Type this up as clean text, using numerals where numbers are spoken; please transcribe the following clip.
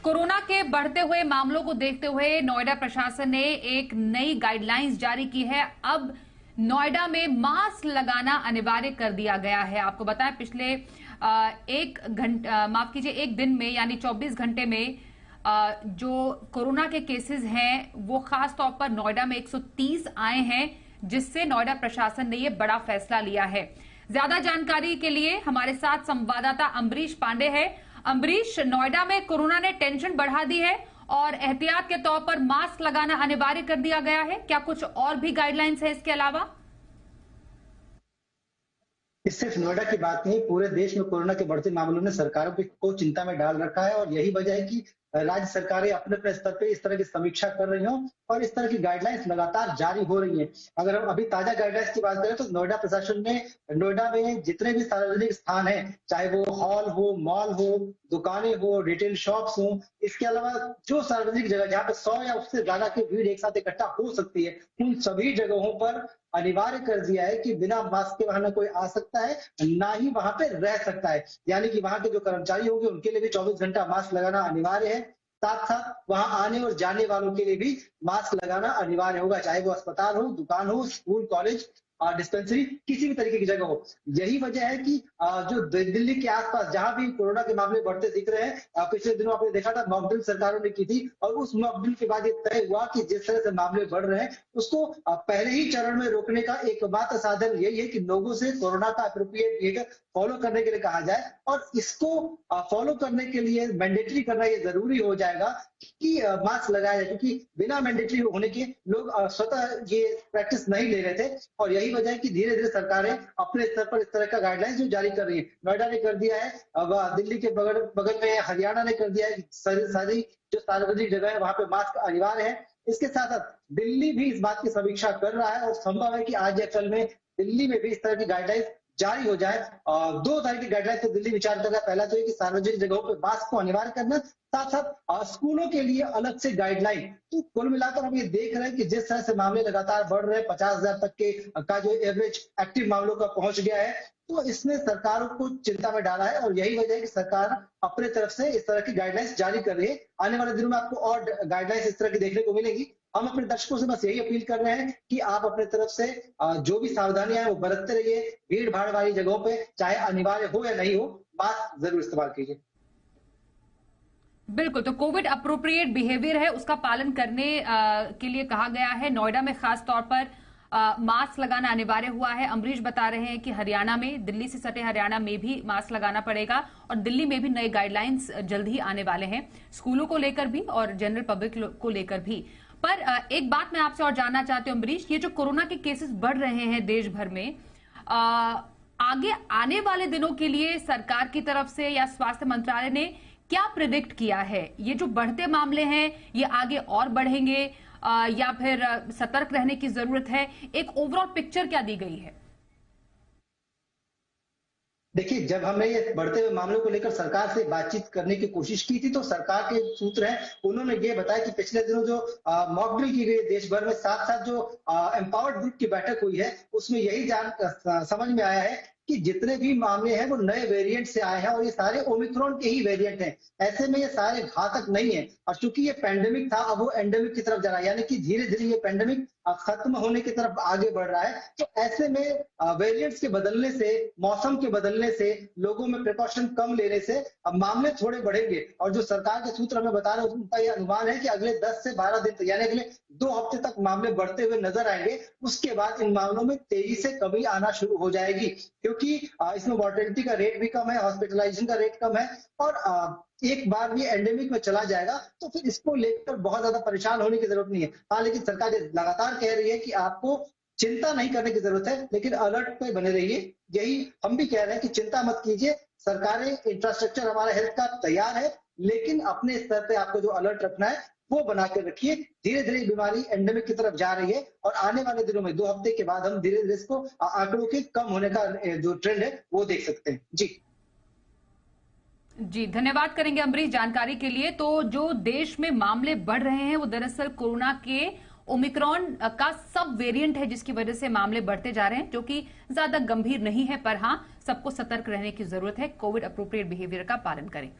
Corona के बढ़ते हुए मामलों को देखते हुए नोएडा प्रशासन ने एक नई गाइडलाइंस जारी की है। अब नोएडा में मास्क लगाना अनिवार्य कर दिया गया है। आपको बताएं, पिछले एक दिन में यानी 24 घंटे में जो कोरोना के केसेस हैं वो खास तौर पर नोएडा में 130 आए हैं, जिससे नोएडा प्रशासन ने ये बड़ा फैसला लिया है। ज्यादा जानकारी के लिए हमारे साथ संवाददाता अम्बरीश पांडे है। अम्बरीश, नोएडा में कोरोना ने टेंशन बढ़ा दी है और एहतियात के तौर पर मास्क लगाना अनिवार्य कर दिया गया है। क्या कुछ और भी गाइडलाइंस है इसके अलावा? इस सिर्फ नोएडा की बात नहीं, पूरे देश में कोरोना के बढ़ते मामलों ने सरकारों को चिंता में डाल रखा है और यही वजह है कि राज्य सरकारें अपने अपने स्तर पे इस तरह की समीक्षा कर रही हों और इस तरह की गाइडलाइंस लगातार जारी हो रही हैं। अगर हम अभी ताजा गाइडलाइंस की बात करें तो नोएडा प्रशासन ने नोएडा में जितने भी सार्वजनिक स्थान हैं, चाहे वो हॉल हो, मॉल हो, दुकानें हो, रिटेल शॉप्स हो, इसके अलावा जो सार्वजनिक जगह जहाँ पे 100 या उससे ज्यादा की भीड़ एक साथ इकट्ठा हो सकती है, उन सभी जगहों पर अनिवार्य कर दिया है कि बिना मास्क के वहां न कोई आ सकता है, ना ही वहां पे रह सकता है। यानी कि वहां के जो कर्मचारी होंगे उनके लिए भी 24 घंटा मास्क लगाना अनिवार्य है। साथ साथ वहां आने और जाने वालों के लिए भी मास्क लगाना अनिवार्य होगा, चाहे वो अस्पताल हो, दुकान हो, स्कूल, कॉलेज, डिस्पेंसरी, किसी भी तरीके की जगह हो। यही वजह है कि जो दिल्ली के आसपास जहां भी कोरोना के मामले बढ़ते दिख रहे हैं, पिछले दिनों आपने देखा था मॉकड्रिल सरकारों ने की थी और उस मॉकड्रिल के बाद ये तय हुआ कि जिस तरह से मामले बढ़ रहे हैं उसको पहले ही चरण में रोकने का एकमात्र साधन यही है कि लोगों से कोरोना का एप्रोप्रिएट बिहेवियर फॉलो करने के लिए कहा जाए और इसको फॉलो करने के लिए मैंडेटरी करना ये जरूरी हो जाएगा कि मास्क लगाया जाए, क्योंकि बिना मैंडेटरी होने के लोग स्वतः ये प्रैक्टिस नहीं ले रहे थे और यही वजह है कि धीरे धीरे सरकारें अपने स्तर पर इस तरह का गाइडलाइंस जो जारी कर रही है। नोएडा ने कर दिया है, अब दिल्ली के बगल में हरियाणा ने कर दिया है, सारी जो सार्वजनिक जगह है वहां पे मास्क अनिवार्य है। इसके साथ साथ दिल्ली भी इस बात की समीक्षा कर रहा है और संभव है कि आज या कल में दिल्ली में भी इस तरह की गाइडलाइंस जारी हो जाए। 2 तरह की गाइडलाइंस तो दिल्ली विचार कर रहा है। पहला तो ये कि सार्वजनिक जगहों पर मास्क को अनिवार्य करना, साथ साथ स्कूलों के लिए अलग से गाइडलाइन। तो कुल मिलाकर हम ये देख रहे हैं कि जिस तरह से मामले लगातार बढ़ रहे हैं, 50,000 तक के का जो एवरेज एक्टिव मामलों का पहुंच गया है, तो इसने सरकारों को चिंता में डाला है और यही वजह है कि सरकार अपने तरफ से इस तरह की गाइडलाइंस जारी कर रही है। आने वाले दिनों में आपको और गाइडलाइंस इस तरह की देखने को मिलेगी। हम अपने दर्शकों से बस यही अपील कर रहे हैं कि आप अपने तरफ से जो भी सावधानियां हैं वो बरतते रहिए। भीड़ भाड़ वाली जगहों पे चाहे अनिवार्य हो या नहीं हो, मास्क जरूर इस्तेमाल कीजिए। बिल्कुल, तो कोविड अप्रोप्रिएट बिहेवियर है उसका पालन करने के लिए कहा गया है। नोएडा में खास तौर पर मास्क लगाना अनिवार्य हुआ है। अम्बरीश बता रहे हैं कि हरियाणा में, दिल्ली से सटे हरियाणा में भी मास्क लगाना पड़ेगा और दिल्ली में भी नए गाइडलाइंस जल्द ही आने वाले हैं, स्कूलों को लेकर भी और जनरल पब्लिक को लेकर भी। पर एक बात मैं आपसे और जानना चाहती हूँ अम्बरीश, ये जो कोरोना के केसेस बढ़ रहे हैं देश भर में, आगे आने वाले दिनों के लिए सरकार की तरफ से या स्वास्थ्य मंत्रालय ने क्या प्रिडिक्ट किया है? ये जो बढ़ते मामले हैं ये आगे और बढ़ेंगे या फिर सतर्क रहने की जरूरत है? एक ओवरऑल पिक्चर क्या दी गई है? देखिए, जब हमने ये बढ़ते हुए मामलों को लेकर सरकार से बातचीत करने की कोशिश की थी तो सरकार के सूत्र हैं, उन्होंने ये बताया कि पिछले दिनों जो मॉक ड्रिल की गई देश भर में, साथ साथ जो एम्पावर्ड ग्रुप की बैठक हुई है उसमें यही समझ में आया है कि जितने भी मामले हैं वो नए वेरिएंट से आए हैं और ये सारे ओमिक्रॉन के ही वेरिएंट हैं। ऐसे में ये सारे घातक नहीं है और चूंकि ये पैंडेमिक था अब वो एंडेमिक की तरफ जा रहा है, यानी कि धीरे धीरे ये पैंडेमिक खत्म होने की तरफ आगे बढ़ रहा है। तो ऐसे में वेरिएंट्स के बदलने से, मौसम के बदलने से, लोगों में प्रिकॉशन कम लेने से अब मामले थोड़े बढ़ेंगे और जो सरकार के सूत्र हमें बता रहे हैं उनका यह अनुमान है कि अगले 10 से 12 दिन तक, यानी अगले 2 हफ्ते तक मामले बढ़ते हुए नजर आएंगे। उसके बाद इन मामलों में तेजी से कमी आना शुरू हो जाएगी, क्योंकि इसमें मॉर्टेलिटी का रेट भी कम है, हॉस्पिटलाइजेशन का रेट कम है और एक बार ये एंडेमिक में चला जाएगा तो फिर इसको लेकर बहुत ज्यादा परेशान होने की जरूरत नहीं है। हाँ, लेकिन सरकार लगातार कह रही है कि आपको चिंता नहीं करने की जरूरत है, लेकिन अलर्ट पे बने रहिए। यही हम भी कह रहे हैं कि चिंता मत कीजिए, सरकारें, इंफ्रास्ट्रक्चर हमारा हेल्थ का तैयार है, लेकिन अपने स्तर पे आपको जो अलर्ट रखना है वो बना कर रखिए। धीरे धीरे बीमारी एंडेमिक की तरफ जा रही है और आने वाले दिनों में 2 हफ्ते के बाद हम धीरे धीरे इसको आंकड़ों के कम होने का जो ट्रेंड है वो देख सकते हैं। जी, धन्यवाद करेंगे अम्बरीश जानकारी के लिए। तो जो देश में मामले बढ़ रहे हैं वो दरअसल कोरोना के ओमिक्रॉन का सब वेरिएंट है, जिसकी वजह से मामले बढ़ते जा रहे हैं, जो कि ज्यादा गंभीर नहीं है। पर हाँ, सबको सतर्क रहने की जरूरत है, कोविड अप्रोप्रिएट बिहेवियर का पालन करें।